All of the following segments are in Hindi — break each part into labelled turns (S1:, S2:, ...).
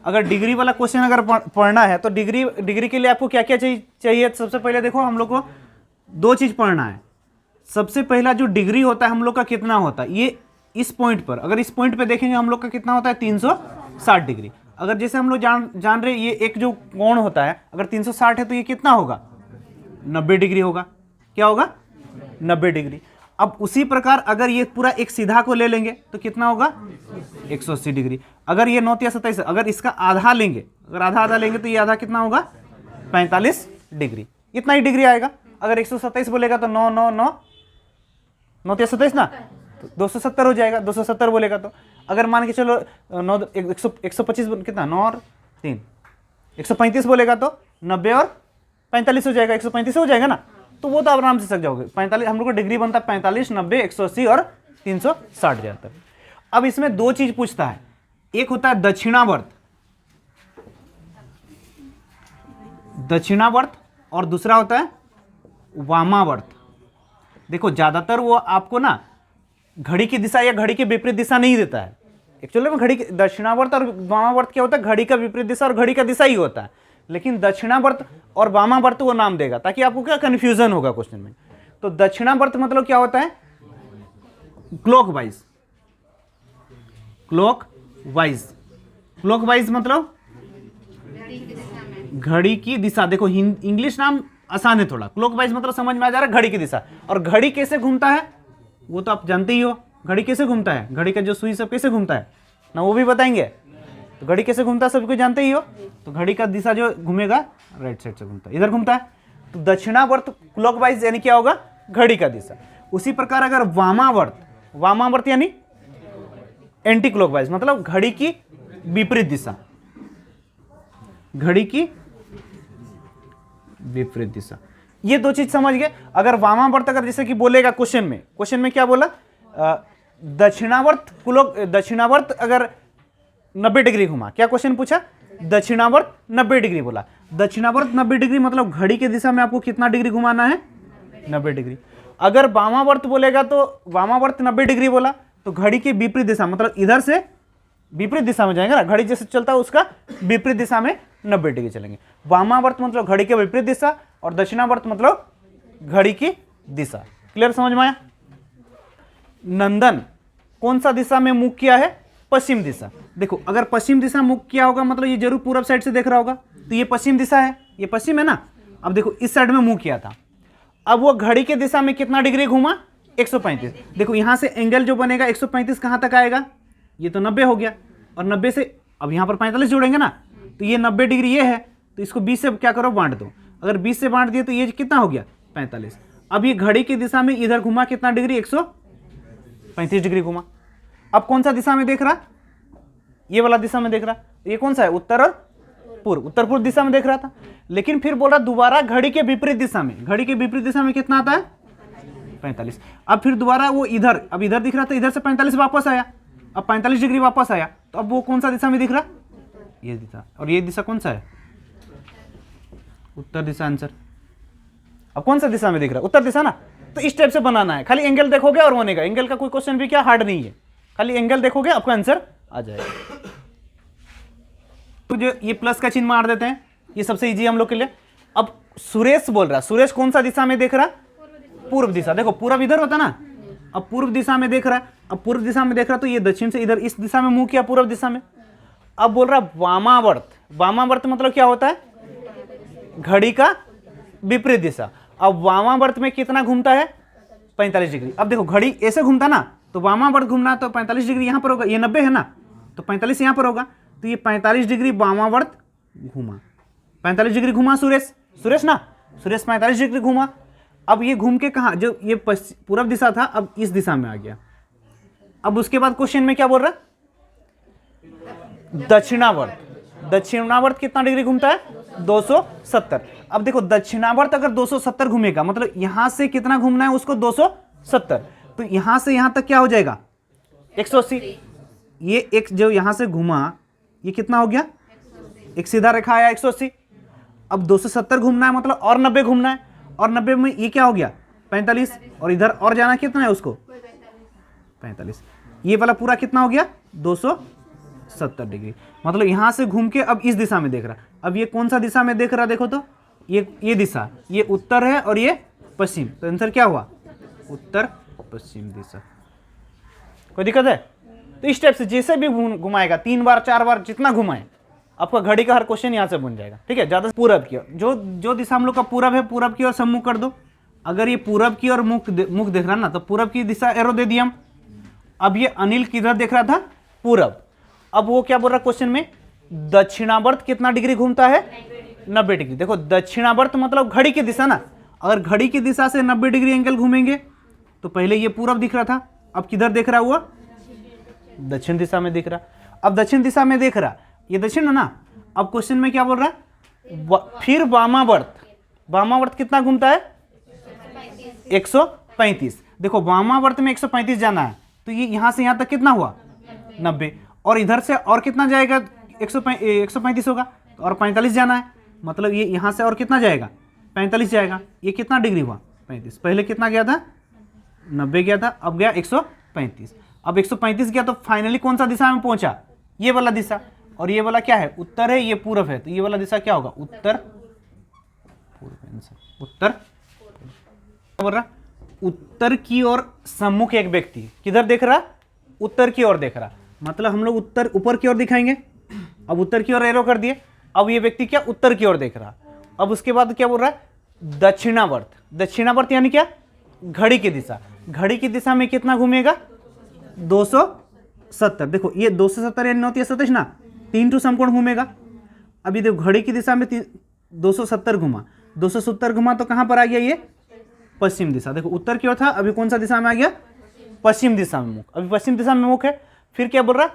S1: अगर डिग्री वाला क्वेश्चन अगर पढ़ना है तो डिग्री के लिए आपको क्या क्या चाहिए। सबसे पहले देखो हम लोग को दो चीज पढ़ना है। सबसे पहला जो डिग्री होता है हम लोग का कितना होता है, ये इस पॉइंट पर, अगर इस पॉइंट पे देखेंगे हम लोग का कितना होता है 360 डिग्री। अगर जैसे हम लोग जान रहे ये एक जो कोण होता है अगर 360 है तो ये कितना होगा 90 डिग्री होगा। क्या होगा 90 डिग्री। अब उसी प्रकार अगर ये पूरा एक सीधा को ले लेंगे तो कितना होगा 180 डिग्री। अगर ये 9 या 27 अगर इसका आधा लेंगे, अगर आधा आधा लेंगे तो ये आधा कितना होगा 45 डिग्री। इतना ही डिग्री आएगा। अगर 127 बोलेगा तो 9 9 9 9 या 27 ना, तो 270 हो जाएगा। 270 बोलेगा तो अगर मान के चलो 9 125 कितना 9 और 3 135 बोलेगा तो 90 और 45 हो जाएगा। 135 हो जाएगा ना, तो वो तो आप आराम से सक जाओगे। 45 हम लोग का डिग्री बनता है 45 90 180 और 360 जाता है। अब इसमें दो चीज पूछता है, एक होता है दक्षिणावर्त और दूसरा होता है वामावर्त। देखो ज्यादातर वो आपको ना घड़ी की दिशा या घड़ी की विपरीत दिशा नहीं देता है। एक्चुअली में घड़ी दक्षिणावर्त और वामावर्त क्या होता है, घड़ी का विपरीत दिशा और घड़ी का दिशा ही होता है। लेकिन दक्षिणावर्त और वामावर्त वो नाम देगा ताकि आपको क्या कंफ्यूजन होगा क्वेश्चन में। तो दक्षिणावर्त मतलब क्या होता है क्लॉकवाइज। क्लॉकवाइज मतलब घड़ी की दिशा। देखो इंग्लिश नाम आसान है थोड़ा। क्लॉकवाइज मतलब समझ में आ जा रहा है घड़ी की दिशा। और घड़ी कैसे घूमता है वो तो आप जानते ही हो। घड़ी कैसे घूमता है, घड़ी का जो सुई सब कैसे घूमता है ना, वो भी बताएंगे। तो घड़ी कैसे घूमता है सबको जानते ही हो। तो घड़ी का दिशा जो घूमेगा राइट साइड से घूमता है, इधर घूमता है। तो दक्षिणावर्त क्लॉकवाइज यानी क्या होगा घड़ी का दिशा। उसी प्रकार अगर वामावर्त यानी एंटी क्लॉकवाइज मतलब घड़ी की विपरीत दिशा। घड़ी की विपरीत दिशा, ये दो चीज समझ गए। अगर वामावर्त अगर जैसे कि बोलेगा क्वेश्चन में क्या बोला दक्षिणावर्त अगर 90 डिग्री घुमा, क्या क्वेश्चन पूछा दक्षिणावर्त 90 डिग्री बोला। दक्षिणावर्त 90 डिग्री मतलब घड़ी की दिशा में आपको कितना डिग्री घुमाना है 90 डिग्री। अगर वामावर्त बोलेगा तो वामावर्त 90 डिग्री बोला तो घड़ी की विपरीत दिशा मतलब इधर से विपरीत दिशा में जाएंगे ना, घड़ी जैसे चलता है उसका विपरीत दिशा में 90 डिग्री चलेंगे। वामावर्त मतलब घड़ी के विपरीत दिशा और दक्षिणावर्त मतलब घड़ी की दिशा। क्लियर समझ में आया। नंदन कौन सा दिशा में मुख किया है पश्चिम दिशा। देखो अगर पश्चिम दिशा मुख किया होगा मतलब ये जरूर पूरब साइड से देख रहा होगा, तो ये पश्चिम दिशा है, ये पश्चिम है ना। अब देखो इस साइड में मुंह किया था, अब वो घड़ी के दिशा में कितना डिग्री घूमा 135। देखो यहां से एंगल जो बनेगा 135 कहां तक आएगा, ये तो 90 हो गया। और 90 से अब यहां पर 45 जोड़ेंगे ना, तो ये 90 डिग्री ये है, तो इसको 20 से क्या करो बांट दो। अगर 20 से बांट दिए तो ये कितना हो गया 45। अब ये घड़ी की दिशा में इधर घुमा कितना डिग्री 135 डिग्री घुमा। अब कौन सा दिशा में देख रहा, ये वाला दिशा में देख रहा। ये कौन सा है उत्तर और पूर्व, उत्तर पूर्व दिशा में देख रहा था। लेकिन फिर बोल रहा दोबारा घड़ी के विपरीत दिशा में, घड़ी के विपरीत दिशा में कितना आता है 45। अब फिर दोबारा वो इधर, अब इधर दिख रहा था, इधर से 45 वापस आया, अब 45 डिग्री वापस आया, तो अब वो कौन सा दिशा में दिख रहा ये दिशा। और ये दिशा कौन सा है उत्तर दिशा आंसर। अब कौन सा दिशा में दिख रहा उत्तर दिशा ना। तो इस टाइप से बनाना है, खाली एंगल देखोगे और बनेगा। एंगल का कोई क्वेश्चन भी क्या हार्ड नहीं है, खाली एंगल देखोगे आपका आंसर आ जाएगा। तो जो ये प्लस का चिन्ह मार देते हैं, ये सबसे इजी हम लोग के लिए। अब सुरेश बोल रहा, सुरेश कौन सा दिशा में देख रहा पूर्व दिशा। देखो पूर्व इधर होता ना, अब पूर्व दिशा में देख रहा है। अब पूर्व दिशा में देख रहा तो ये दक्षिण से इधर इस दिशा में मुंह किया पूर्व दिशा में। अब बोल रहा वामावर्त, वामावर्त मतलब क्या होता है घड़ी का विपरीत दिशा। अब वामावर्त में कितना घूमता है 45 डिग्री। अब देखो घड़ी ऐसे घूमता ना, तो वामावर्त घूमना तो 45 डिग्री यहां पर होगा, ये 90 है ना, तो 45 यहां पर होगा, तो ये 45 डिग्री वामावर्त घूमा। 45 डिग्री घुमा सुरेश ना, सुरेश 45 डिग्री घुमा। अब ये घूम के कहा, जो ये पूर्व दिशा था अब इस दिशा में आ गया। अब उसके बाद क्वेश्चन में क्या बोल रहा दक्षिणावर्त, दक्षिणावर्त कितना डिग्री घूमता है 270। अब देखो दक्षिणावर्त अगर 270 घूमेगा मतलब यहां से कितना घूमना है उसको 270, तो यहां से यहां तक क्या हो जाएगा 180। ये एक जो यहां से घुमा ये कितना हो गया, एक सीधा रेखा आया 180। अब 270 घूमना है मतलब और 90 घूमना है, और 90 में ये क्या हो गया 45, और इधर और जाना कितना है उसको 45। ये वाला पूरा कितना हो गया 70 डिग्री। मतलब यहाँ से घूम के अब इस दिशा में देख रहा। अब ये कौन सा दिशा में देख रहा, देखो तो ये दिशा, ये उत्तर है और ये पश्चिम, तो आंसर क्या हुआ, उत्तर पश्चिम दिशा। कोई दिक्कत है? तो इस टाइप से जैसे भी घुमाएगा, 3 बार 4 बार जितना घुमाए, आपका घड़ी का हर क्वेश्चन यहाँ से बन जाएगा। ठीक है, ज्यादा पूरब की ओर, जो दिशा हम लोग का पूरब है, पूरब की ओर सम्मुख कर दो। अगर ये पूरब की ओर मुख देख रहा ना, तो पूरब की दिशा एरो दे दिया हम। अब ये अनिल किधर देख रहा था, पूरब। अब वो क्या बोल रहा क्वेश्चन में, दक्षिणावर्त कितना डिग्री घूमता है, 90 डिग्री। देखो दक्षिणावर्त मतलब घड़ी की दिशा ना, अगर घड़ी की दिशा से 90 डिग्री एंगल घूमेंगे तो पहले ये पूरब दिख रहा था, अब किधर देख रहा हुआ, दक्षिण दिशा में दिख रहा। अब दक्षिण दिशा में देख रहा, ये दक्षिण है ना। अब क्वेश्चन में क्या बोल रहा है, फिर वामावर्त, वामावर्त कितना घूमता है, 135। देखो वामावर्त में 135 जाना है, तो ये यहां से यहां तक कितना हुआ, 90, और इधर से और कितना जाएगा, 135 होगा, तो और 45 जाना है, मतलब ये यहां से और कितना जाएगा, 45 जाएगा। ये कितना डिग्री हुआ, 35। पहले कितना गया था, 90 गया था, अब गया 135। अब 135 गया तो फाइनली कौन सा दिशा में पहुंचा, ये वाला दिशा, और ये वाला क्या है, उत्तर है, ये पूरब है, तो ये वाला दिशा क्या होगा, उत्तर पूर्व। उत्तर बोल रहा, उत्तर की ओर सम्मुख एक व्यक्ति किधर देख रहा, उत्तर की ओर देख रहा। मतलब हम लोग उत्तर ऊपर की ओर दिखाएंगे। अब उत्तर की ओर एरो कर दिए, अब ये व्यक्ति क्या उत्तर की ओर देख रहा। अब उसके बाद क्या बोल रहा है, दक्षिणावर्त। दक्षिणावर्त यानी क्या, घड़ी की दिशा। घड़ी की दिशा में कितना घूमेगा, 270। देखो ये 270 यानी 9 27 ना, 3 टू समकोण घूमेगा। अभी देखो घड़ी की दिशा में 270 घुमा, 270 घुमा तो कहां पर आ गया, ये पश्चिम दिशा। देखो उत्तर की ओर था, अभी कौन सा दिशा में आ गया, पश्चिम दिशा में मुख। अभी पश्चिम दिशा में मुख है। फिर क्या बोल रहा,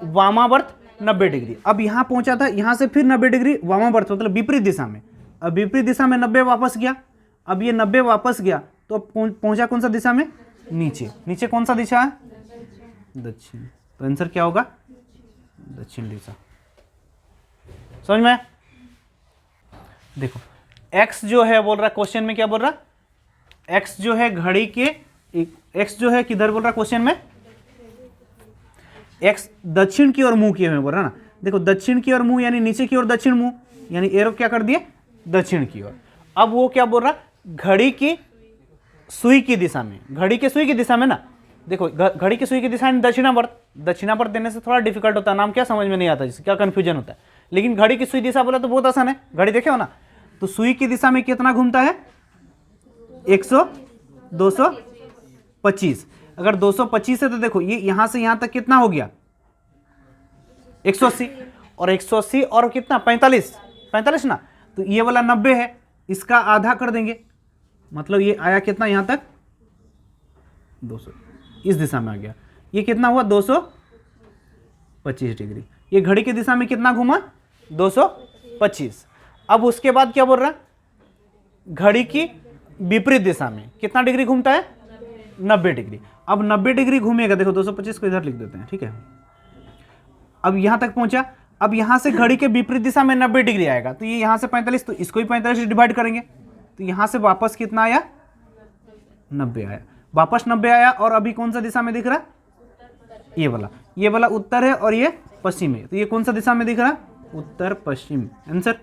S1: वामावर्त 90 डिग्री। अब यहां पहुंचा था, यहां से फिर 90 डिग्री वामावर्त मतलब विपरीत दिशा में। अब विपरीत दिशा में 90 वापस गया। अब ये 90 वापस गया तो पहुंचा कौन सा दिशा में, नीचे। नीचे कौन सा दिशा है, दक्षिण। तो आंसर क्या होगा, दक्षिण दिशा। समझ में? देखो x जो है बोल रहा क्वेश्चन में, क्या बोल रहा, x जो है घड़ी के, x जो है किधर बोल रहा क्वेश्चन में, x दक्षिण की ओर मुंह किए हुए बोल रहा ना। देखो दक्षिण की ओर मुंह यानी नीचे की ओर दक्षिण मुंह, यानी एरो क्या कर दिए, दक्षिण की ओर। अब वो क्या बोल रहा, घड़ी की सुई की दिशा में, घड़ी के सुई की दिशा में ना। देखो घड़ी की सुई की दिशा में दक्षिणावर्त। दक्षिणावर्त देने से थोड़ा डिफिकल्ट होता है, नाम क्या समझ में नहीं आता, जिससे क्या कंफ्यूजन होता है। लेकिन घड़ी की सुई दिशा बोला तो बहुत आसान है, घड़ी देखे हो ना। तो सुई की दिशा में कितना घूमता है, 225। अगर 225 है तो देखो ये यहां से यहां तक कितना हो गया, 180, और 180 और कितना 45 ना। तो ये वाला 90 है, इसका आधा कर देंगे, मतलब ये आया कितना यहां तक, 200, इस दिशा में आ गया। ये कितना हुआ, 225 डिग्री। ये घड़ी की दिशा में कितना घूमा, 225। अब उसके बाद क्या बोल रहा, घड़ी की विपरीत दिशा में कितना डिग्री घूमता है, 90 डिग्री। अब 90 डिग्री घूमेगा, देखो 225 को इधर लिख देते हैं, ठीक है। अब यहां तक पहुंचा। अब यहां से घड़ी के विपरीत दिशा में 90 डिग्री आएगा, तो ये यहां से 45, तो इसको ही 45 से डिवाइड करेंगे, तो यहां से वापस कितना आया, 90 आया। वापस 90 आया, और अभी कौन सा दिशा में दिख रहा, ये वाला उत्तर है और ये पश्चिम है, तो ये कौन सा दिशा में दिख रहा, उत्तर पश्चिम। आंसर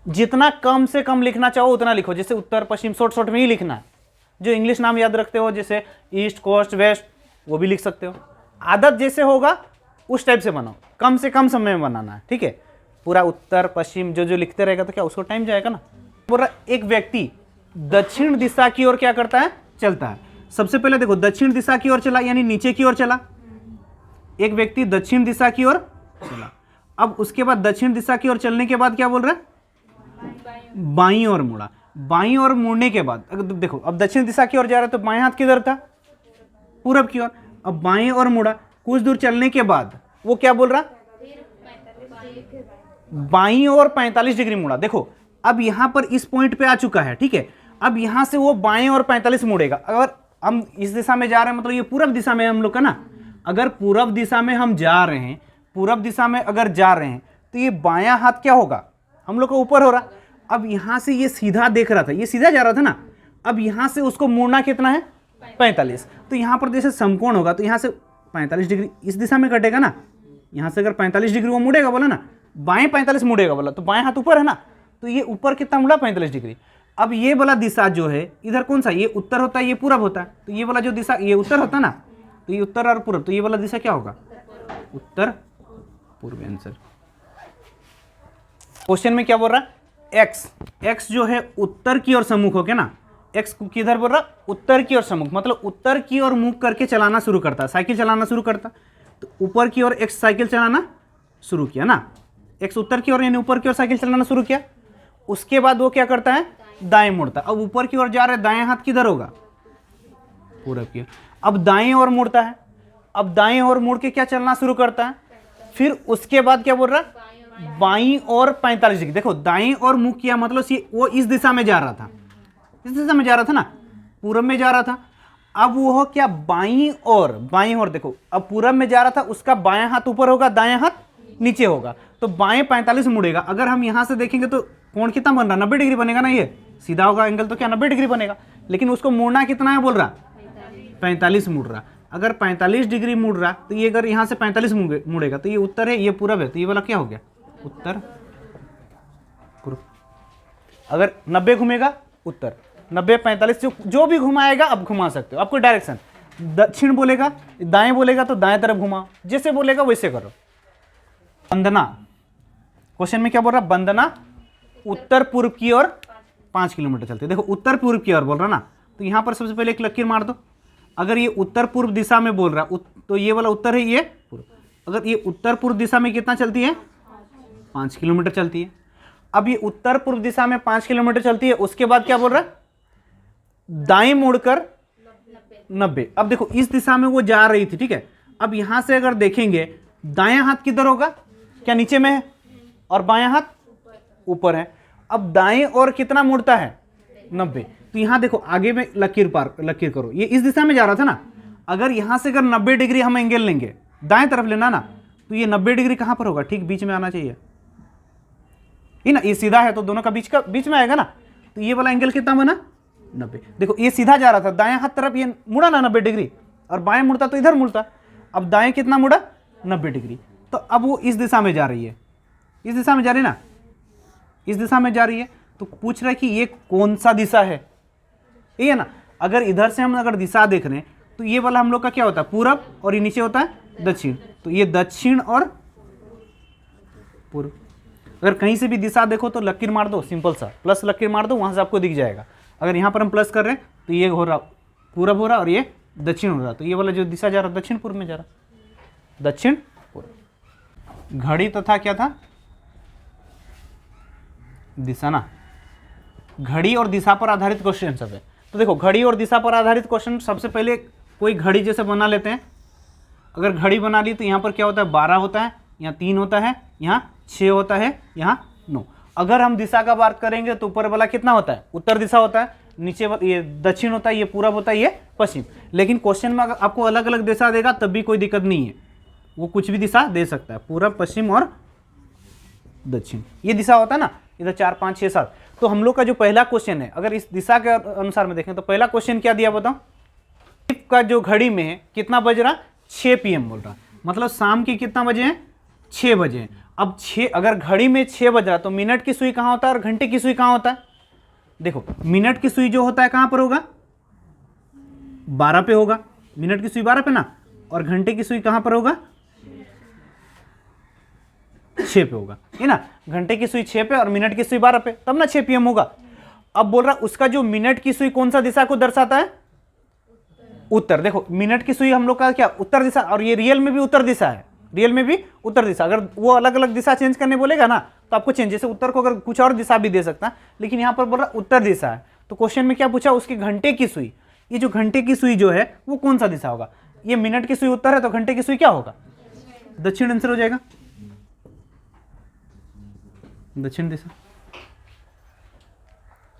S1: जितना कम से कम लिखना चाहो उतना लिखो, जैसे उत्तर पश्चिम शॉर्ट में ही लिखना है। जो इंग्लिश नाम याद रखते हो जैसे ईस्ट कोस्ट वेस्ट, वो भी लिख सकते हो। आदत जैसे होगा उस टाइप से बनाओ, कम से कम समय में बनाना है, ठीक है। पूरा उत्तर पश्चिम जो लिखते रहेगा तो क्या उसको टाइम जाएगा ना। बोल रहा एक व्यक्ति दक्षिण दिशा की ओर क्या करता है, चलता है। सबसे पहले देखो दक्षिण दिशा की ओर चला यानी नीचे की ओर चला। एक व्यक्ति दक्षिण दिशा की ओर चला। अब उसके बाद दक्षिण दिशा की ओर चलने के बाद क्या बोल रहा है, बाईं ओर मुड़ा। बाईं ओर मुड़ने के बाद अगर देखो अब दक्षिण दिशा की ओर जा रहा है तो बाएं हाथ किधर था, पूरब की ओर। अब बाएं ओर मुड़ा, कुछ दूर चलने के बाद वो क्या बोल रहा, बाईं ओर 45 डिग्री मुड़ा। देखो अब यहां पर इस पॉइंट पे आ चुका है, ठीक है। अब यहां से वो बाएं ओर 45 मुड़ेगा। अगर हम इस दिशा में जा रहे हैं मतलब ये पूरब दिशा में हम लोग का ना, अगर पूरब दिशा में हम जा रहे हैं, पूरब दिशा में अगर जा रहे हैं तो ये बायां हाथ क्या होगा, हम लोग का ऊपर हो रहा। अब यहां से ये सीधा देख रहा था, ये सीधा जा रहा था ना। अब यहां से उसको मुड़ना कितना है, 45। तो यहां पर जैसे समकोण होगा तो यहां से 45 डिग्री इस दिशा में कटेगा ना, यहाँ से अगर 45 डिग्री वो मुड़ेगा बोला ना, बाएं 45 मुड़ेगा बोला, तो बाएं हाथ ऊपर है ना, तो ये ऊपर कितना मुड़ा 45 डिग्री। अब ये वाला दिशा जो है इधर कौन सा, ये उत्तर होता है, ये पूरब होता है, तो ये वाला जो दिशा ये उत्तर होता है ना, तो ये उत्तर और पूरब, तो ये वाला दिशा क्या होगा, उत्तर पूर्व आंसर। क्वेश्चन में क्या बोल रहा है, एक्स जो है उत्तर की ओर सम्मुख हो के ना, एक्स किधर बोल रहा, उत्तर की ओर सम्मुख, मतलब उत्तर की ओर मुख करके चलाना शुरू करता है, साइकिल चलाना शुरू करता, तो ऊपर की ओर एक्स साइकिल चलाना शुरू किया ना, एक्स उत्तर की ओर यानी ऊपर की ओर साइकिल चलाना शुरू किया। उसके बाद वो क्या करता है, दाएं मुड़ता, अब ऊपर की ओर जा रहा है, दाएं हाथ किधर होगा, पूरब की ओर। अब दाएं ओर मुड़ता है, अब दाएं ओर मुड़ के क्या चलना शुरू करता है, फिर उसके बाद क्या बोल रहा है, बाईं और 45 डिग्री। देखो दाएं और मुंह किया मतलब वो इस दिशा में जा रहा था, इस दिशा में जा रहा था ना, पूरब में जा रहा था। अब वो क्या बाईं ओर देखो, अब पूरब में जा रहा था, उसका बायां हाथ ऊपर होगा, दायां हाथ नीचे होगा, तो बाएं 45 मुड़ेगा। अगर हम यहां से देखेंगे तो कोण कितना बन रहा, 90 डिग्री बनेगा ना, ये सीधा होगा एंगल तो क्या 90 डिग्री बनेगा, लेकिन उसको मुड़ना कितना है बोल रहा, 45 मुड़ रहा। अगर 45 डिग्री मुड़ रहा तो ये अगर यहाँ से 45 मुड़ेगा तो ये उत्तर है, ये पूरब है, तो ये वाला क्या हो गया, उत्तर पूर्व। अगर 90 घूमेगा उत्तर, 90 45 जो भी घुमाएगा आप घुमा सकते हो, आपको डायरेक्शन दक्षिण बोलेगा, दाएं बोलेगा तो दाएं तरफ घुमाओ, जैसे बोलेगा वैसे करो। वंदना, क्वेश्चन में क्या बोल रहा, वंदना उत्तर पूर्व की ओर 5 किलोमीटर चलती है। देखो उत्तर पूर्व की ओर बोल रहा ना, तो यहां पर सबसे पहले एक लकीर मार दो। अगर ये उत्तर पूर्व दिशा में बोल रहा तो ये वाला उत्तर है, ये पूर्व। अगर ये उत्तर पूर्व दिशा में कितना चलती है, 5 किलोमीटर चलती है। अब ये उत्तर पूर्व दिशा में 5 किलोमीटर चलती है, उसके बाद क्या बोल रहा है, दाएं मुड़कर 90। अब देखो इस दिशा में वो जा रही थी, ठीक है। अब यहां से अगर देखेंगे दायां हाथ किधर होगा, क्या नीचे में है, और बायां हाथ ऊपर है। अब दाएं और कितना मुड़ता है, 90। तो यहां देखो आगे में लकीर करो, ये इस दिशा में जा रहा था ना, अगर यहां से अगर 90 डिग्री हम एंगल लेंगे, दाएं तरफ लेना ना, तो ये 90 डिग्री कहां पर होगा, ठीक बीच में आना चाहिए, ये ना, ये सीधा है तो दोनों का बीच में आएगा ना, तो ये वाला एंगल कितना बना, 90। देखो ये सीधा जा रहा था, दाएं हाथ तरफ ये मुड़ा ना 90 डिग्री, और बाएं मुड़ता तो इधर मुड़ता। अब दाएं कितना मुड़ा, 90 डिग्री, तो अब वो इस दिशा में जा रही है, इस दिशा में जा रही है ना, इस दिशा में जा रही है। तो पूछ रहा है कि ये कौन सा दिशा है, ये है ना। अगर इधर से हम अगर दिशा देख रहे हैं तो ये वाला हम लोग का क्या होता है, पूरब, और ये नीचे होता है दक्षिण, तो ये दक्षिण और पूर्व। अगर कहीं से भी दिशा देखो तो लकीर मार दो, सिंपल सा प्लस लकीर मार दो, वहां से आपको दिख जाएगा। अगर यहाँ पर हम प्लस कर रहे हैं तो ये हो रहा पूरब हो रहा और ये दक्षिण हो रहा, तो ये वाला जो दिशा जा रहा दक्षिण पूर्व में जा रहा, दक्षिण पूर्व। घड़ी तथा क्या था, दिशा ना, घड़ी और दिशा पर आधारित क्वेश्चन सब है। तो देखो घड़ी और दिशा पर आधारित क्वेश्चन, सबसे पहले कोई घड़ी जैसे बना लेते हैं। अगर घड़ी बना ली तो यहाँ पर क्या होता है, 12 होता है, यहाँ 3 होता है, यहाँ 6 होता है, यहाँ 9। अगर हम दिशा का बात करेंगे तो ऊपर वाला कितना होता है, उत्तर दिशा होता है, नीचे ये दक्षिण होता है, ये पूरब होता है, ये पश्चिम। लेकिन क्वेश्चन में अगर आपको अलग अलग दिशा देगा तब भी कोई दिक्कत नहीं है, वो कुछ भी दिशा दे सकता है, पूरब पश्चिम और दक्षिण, ये दिशा होता है ना, इधर 4 5 6 7। तो हम लोग का जो पहला क्वेश्चन है, अगर इस दिशा के अनुसार में देखें तो पहला क्वेश्चन क्या दिया बताओ, का जो घड़ी में है कितना बज रहा, 6 PM बोल रहा, मतलब शाम के कितना बजे हैं, 6 बजे हैं। अब 6, अगर घड़ी में 6 बज रहा तो मिनट की सुई कहाँ होता है और घंटे की सुई कहाँ होता है। देखो मिनट की सुई जो होता है कहाँ पर होगा, 12 पे होगा, मिनट की सुई 12 पे ना, और घंटे की सुई कहाँ पर होगा, 6 पे होगा, है ना। घंटे की सुई 6 पे और मिनट की सुई 12 पे, तब ना 6 PM होगा। अब बोल रहा उसका जो मिनट की सुई कौन सा दिशा को दर्शाता है, उत्तर। देखो मिनट की सुई हम लोग का क्या, उत्तर दिशा, और ये रियल में भी उत्तर दिशा है, रियल में भी उत्तर दिशा। अगर वो अलग अलग दिशा चेंज करने बोलेगा ना तो आपको चेंज, जैसे उत्तर को अगर कुछ और दिशा भी दे सकता है, लेकिन यहाँ पर बोल रहा उत्तर दिशा है। तो क्वेश्चन में क्या पूछा, उसकी घंटे की सुई, ये जो घंटे की सुई जो है वो कौन सा दिशा होगा। ये मिनट की सुई उत्तर है तो घंटे की सुई क्या होगा, दक्षिण आंसर हो जाएगा, दक्षिण दिशा।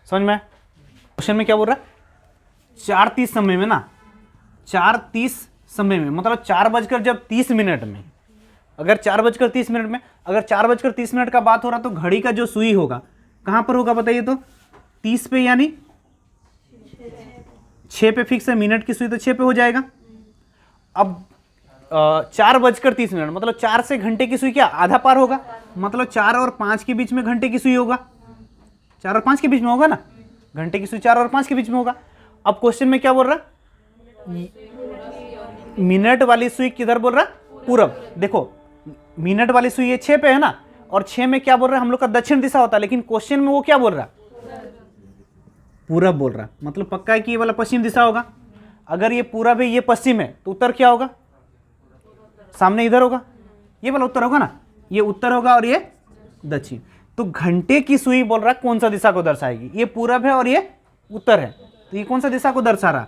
S1: समझ में? क्वेश्चन में क्या बोल रहा है, 4:30 समय में ना, 4:30 समय में मतलब 4:30 में, अगर 4:30 में, अगर 4:30 का बात हो रहा तो घड़ी का जो सुई होगा कहां पर होगा बताइए तो, 30 पे, यानी 6 पे फिक्स है, मिनट की सुई तो 6 पे हो जाएगा। अब 4:30 मतलब 4 से घंटे की सुई क्या आधा पार होगा, मतलब 4 और 5 के बीच में घंटे की सुई होगा, 4 और 5 के बीच में होगा ना, घंटे की सुई 4 और 5 के बीच में होगा। अब क्वेश्चन में क्या बोल रहा, मिनट वाली सुई किधर बोल रहा, पूरब। देखो मिनट वाली सुई ये 6 पे है ना, और 6 में क्या बोल रहा है, हम लोग का दक्षिण दिशा होता है, लेकिन क्वेश्चन में वो क्या बोल रहा, पूरब बोल रहा, मतलब पक्का है कि ये वाला पश्चिम दिशा होगा। अगर ये पूरब है ये पश्चिम है तो उत्तर क्या होगा, सामने इधर होगा, ये वाला उत्तर होगा ना, ये उत्तर होगा और ये दक्षिण। तो घंटे की सुई बोल रहा है कौन सा दिशा को दर्शाएगी, ये पूरब है और ये उत्तर है, तो ये कौन सा दिशा को दर्शा रहा,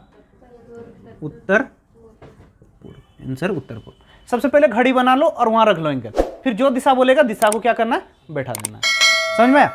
S1: उत्तर पूर्व, आंसर उत्तर पूर्व। सबसे पहले घड़ी बना लो और वहां रख लो एंकर, फिर जो दिशा बोलेगा दिशा को क्या करना है, बैठा देना है। समझ में आया?